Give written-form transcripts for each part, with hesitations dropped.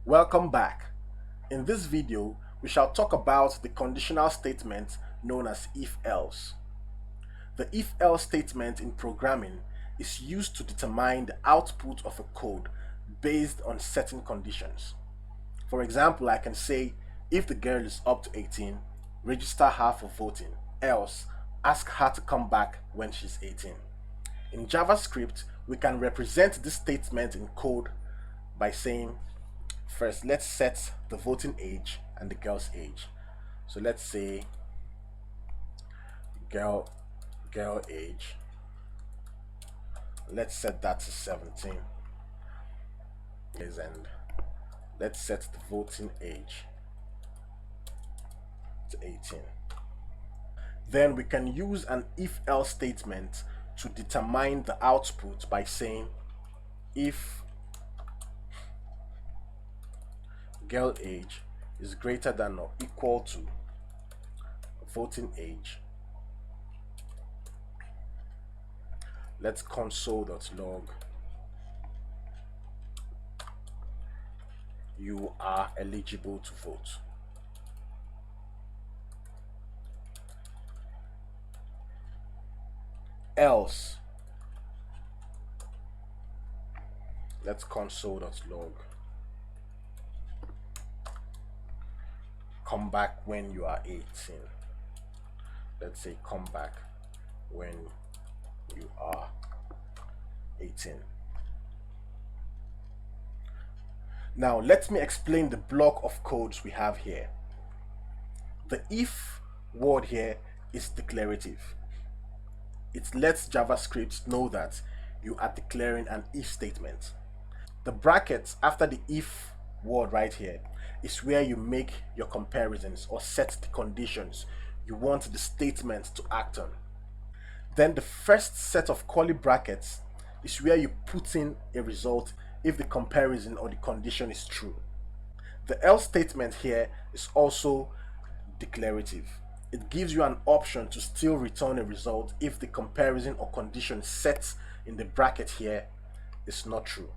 Welcome back. In this video, we shall talk about the conditional statement known as if-else. The if-else statement in programming is used to determine the output of a code based on certain conditions. For example, I can say if the girl is up to 18, register her for voting, else ask her to come back when she's 18. In JavaScript, we can represent this statement in code by saying, first, let's set the voting age and the girl's age. So let's say girl age. Let's set that to 17. And let's set the voting age to 18. Then we can use an if-else statement to determine the output by saying if girl age is greater than or equal to voting age, let's console.log you are eligible to vote. Else, let's console.log come back when you are 18. Let's say come back when you are 18. Now let me explain the block of codes we have here. The if word here is declarative. It lets JavaScript know that you are declaring an if statement. The brackets after the if word right here is where you make your comparisons or set the conditions you want the statement to act on. Then the first set of curly brackets is where you put in a result if the comparison or the condition is true. The else statement here is also declarative. It gives you an option to still return a result if the comparison or condition set in the bracket here is not true.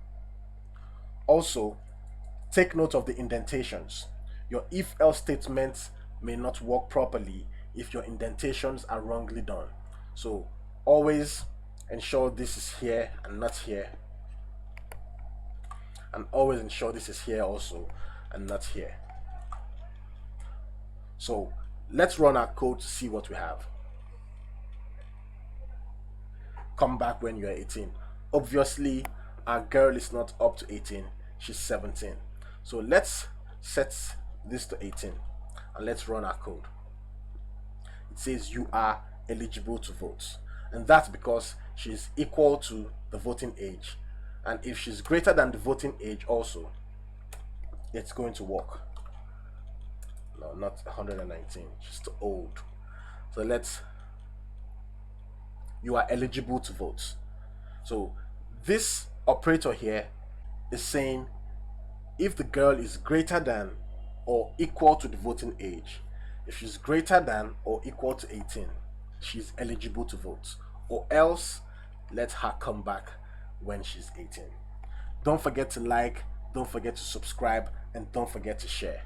Also, take note of the indentations. Your if-else statement may not work properly if your indentations are wrongly done. So always ensure this is here and not here. And always ensure this is here also and not here. So let's run our code to see what we have. Come back when you are 18. Obviously, our girl is not up to 18, she's 17. So let's set this to 18 and let's run our code. It says you are eligible to vote, and that's because she's equal to the voting age, and if she's greater than the voting age also, it's going to work. No, not 119, she's too old. So you are eligible to vote. So this operator here is saying if the girl is greater than or equal to the voting age. If she's greater than or equal to 18, she's eligible to vote, or else let her come back when she's 18. Don't forget to like, don't forget to subscribe, and don't forget to share.